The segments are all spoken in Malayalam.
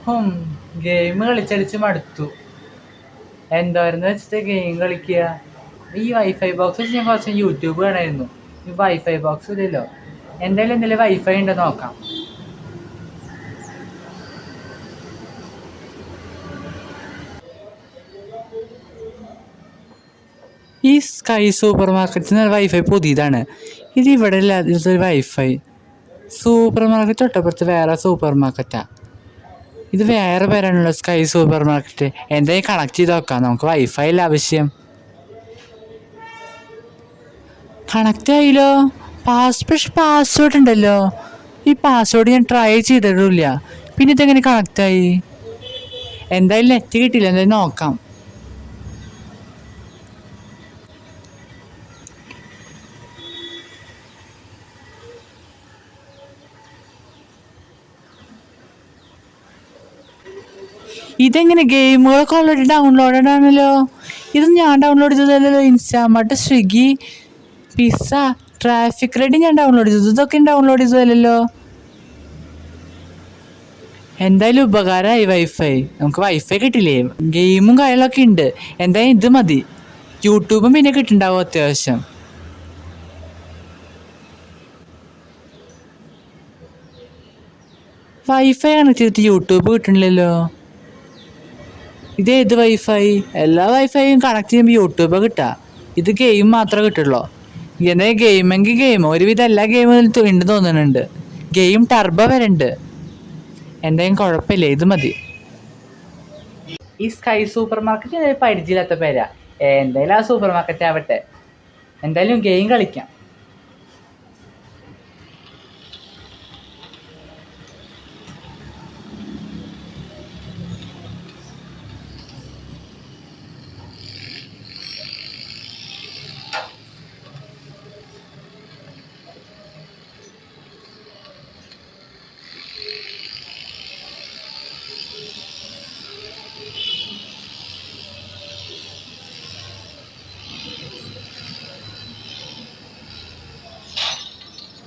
ഹും ഗെയിം കളിച്ചടിച്ച് മടുത്തു. എന്തോരെന്ന് വെച്ചിട്ട് ഗെയിം കളിക്കുക. ഈ വൈഫൈ ബോക്സ് വെച്ച് ഞാൻ കുറച്ച് യൂട്യൂബ് കാണായിരുന്നു. ഈ വൈഫൈ ബോക്സ് ഇല്ലല്ലോ. എന്തായാലും എന്തെങ്കിലും വൈഫൈ ഉണ്ടോ നോക്കാം. ഈ സ്കൈ സൂപ്പർ മാർക്കറ്റിൽ വൈഫൈ പുതിയതാണ്. ഇത് ഇവിടെ ഇല്ലാത്തൊരു വൈഫൈ. സൂപ്പർ മാർക്കറ്റ് തൊട്ടപ്പുറത്ത് വേറെ സൂപ്പർ മാർക്കറ്റാ. ഇത് വേറെ പേരാണല്ലോ, സ്കൈ സൂപ്പർ മാർക്കറ്റ്. എന്തായാലും കണക്ട് ചെയ്ത് നോക്കാം. നമുക്ക് വൈഫൈ അല്ല ആവശ്യം. കണക്റ്റ് ആയില്ലോ. പക്ഷെ പാസ്വേഡ് ഉണ്ടല്ലോ. ഈ പാസ്വേഡ് ഞാൻ ട്രൈ ചെയ്തിട്ടില്ല. പിന്നെ ഇതെങ്ങനെ കണക്റ്റായി? എന്തായാലും നെറ്റ് കിട്ടില്ല. എന്തായാലും നോക്കാം. ഇതെങ്ങനെ ഗെയിമുകളൊക്കെ ഓൾറെഡി ഡൗൺലോഡഡ് ആണല്ലോ. ഇത് ഞാൻ ഡൗൺലോഡ് ചെയ്തതല്ലോ. Instamart, Swiggy, pizza, traffic ready ഞാൻ ഡൗൺലോഡ് ചെയ്തത്. ഇതൊക്കെ ഡൗൺലോഡ് ചെയ്തതല്ലോ. എന്തായാലും ഉപകാരമായി വൈഫൈ. നമുക്ക് വൈഫൈ കിട്ടില്ലേ. ഗെയിമും കാര്യങ്ങളൊക്കെ ഉണ്ട്. എന്തായാലും ഇത് മതി. യൂട്യൂബും പിന്നെ കിട്ടുന്നുണ്ടാവും അത്യാവശ്യം. വൈഫൈ കണക്ട് ചെയ്തിട്ട് യൂട്യൂബ് കിട്ടണില്ലല്ലോ. ഇതേത് വൈഫൈ? എല്ലാ വൈഫൈയും കണക്ട് ചെയ്യുമ്പോൾ യൂട്യൂബ് കിട്ടുക. ഇത് ഗെയിം മാത്രമേ കിട്ടുള്ളൂ. എന്തായാലും ഗെയിമെങ്കിൽ ഗെയിം ഒരുവിധം എല്ലാ ഗെയിമും ഉണ്ട് തോന്നുന്നുണ്ട്. ഗെയിം ടർബോ വരെ ഉണ്ട്. എന്തായാലും കുഴപ്പമില്ല, ഇത് മതി. ഈ സ്കൈ സൂപ്പർ മാർക്കറ്റ് പരിചയമില്ലാത്ത പേരാ. എന്തായാലും ആ സൂപ്പർ മാർക്കറ്റ് ആവട്ടെ. എന്തായാലും ഗെയിം കളിക്കാം.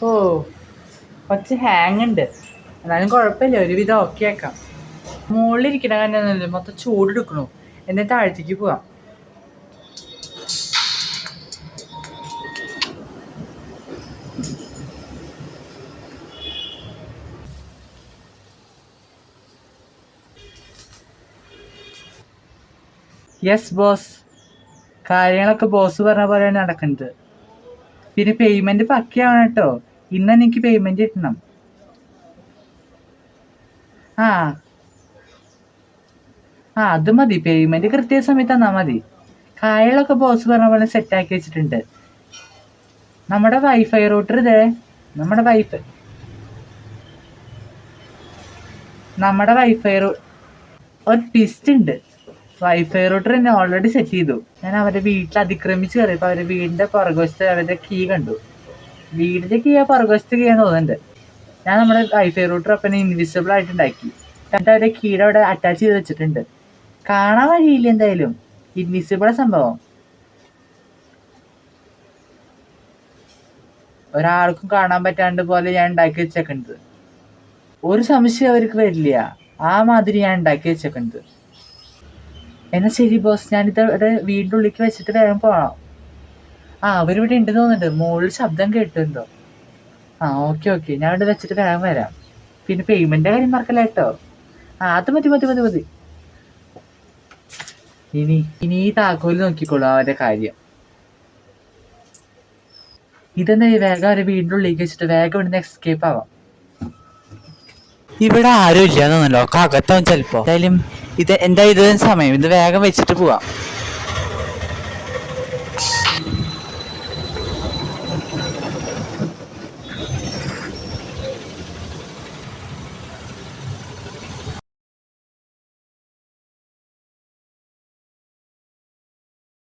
ഓ, കുറച്ച് ഹാങ് ഉണ്ട്. എന്നാലും കുഴപ്പമില്ല, ഒരുവിധം ഓക്കെ ആക്കാം. മുകളിലിരിക്കണ കാരണം മൊത്തം ചൂടെടുക്കണു. എന്നിട്ട് താഴത്തേക്ക് പോവാം. യെസ് ബോസ്, കാര്യങ്ങളൊക്കെ ബോസ് പറഞ്ഞ പോലെയാണ് നടക്കുന്നത്. പിന്നെ പേയ്മെന്റ് പക്കയാണ് കേട്ടോ. ഇന്ന് എനിക്ക് പേയ്മെന്റ് കിട്ടണം. ആ അത് മതി. പേയ്മെന്റ് കൃത്യസമയത്ത് തന്നാൽ മതി. കാര്യങ്ങളൊക്കെ ബോസ് പറഞ്ഞ പോലെ സെറ്റാക്കി വെച്ചിട്ടുണ്ട്. നമ്മുടെ വൈഫൈ റൂട്ടർ ഇതേ. നമ്മുടെ വൈഫൈ ഒരു ട്വിസ്റ്റ് ഉണ്ട്. വൈഫൈ റൂട്ടർ എന്നെ ഓൾറെഡി സെറ്റ് ചെയ്തു. ഞാൻ അവരുടെ വീട്ടിൽ അതിക്രമിച്ച് കയറിയപ്പോൾ അവരുടെ വീടിൻ്റെ പുറകുവശത്ത് അവരുടെ കീ കണ്ടു. വീടിൻ്റെ കീ പുറകുവശത്ത് കീ തോന്നുന്നുണ്ട്. ഞാൻ നമ്മുടെ വൈഫൈ റൂട്ടർ അപ്പം ഇൻവിസിബിൾ ആയിട്ട് ഉണ്ടാക്കി. എന്നിട്ട് അവരുടെ കീയുടെ അവിടെ അറ്റാച്ച് ചെയ്ത് വെച്ചിട്ടുണ്ട്. കാണാൻ വഴിയില്ല. എന്തായാലും ഇൻവിസിബിളാ സംഭവം. ഒരാൾക്കും കാണാൻ പറ്റാണ്ട് പോലെ ഞാൻ ഉണ്ടാക്കി വെച്ചേക്കുന്നത്. ഒരു സംശയം അവർക്ക് വരില്ല. ആ മാതിരി ഞാൻ ഉണ്ടാക്കി വെച്ചേക്കുന്നത്. എന്നാ ശരി ബോസ്, ഞാനിതവിടെ വീടിൻ്റെ ഉള്ളിലേക്ക് വെച്ചിട്ട് വേഗം പോകണം. അവരിവിടെ ഉണ്ട് തോന്നുന്നുണ്ട്. മുകളിൽ ശബ്ദം കേട്ടുണ്ടോ? ഓക്കെ, ഞാൻ ഇവിടെ വെച്ചിട്ട് വേഗം വരാം. പിന്നെ പേയ്മെന്റ് കാര്യം മറക്കല്ല കേട്ടോ. അത് മതി. ഇനി ഈ താക്കോല് നോക്കിക്കോളൂ അവരുടെ കാര്യം. ഇതെന്താ വേഗം അവരെ വീടിൻ്റെ ഉള്ളിലേക്ക് വെച്ചിട്ട് വേഗം ഇവിടുന്ന് എസ്കേപ്പ് ആവാം. ഇവിടെ ആരും ഇല്ലാന്നല്ലോ. അകത്താവും ചിലപ്പോ. എന്തായാലും ഇത് സമയം. ഇത് വേഗം വെച്ചിട്ട് പോവാം.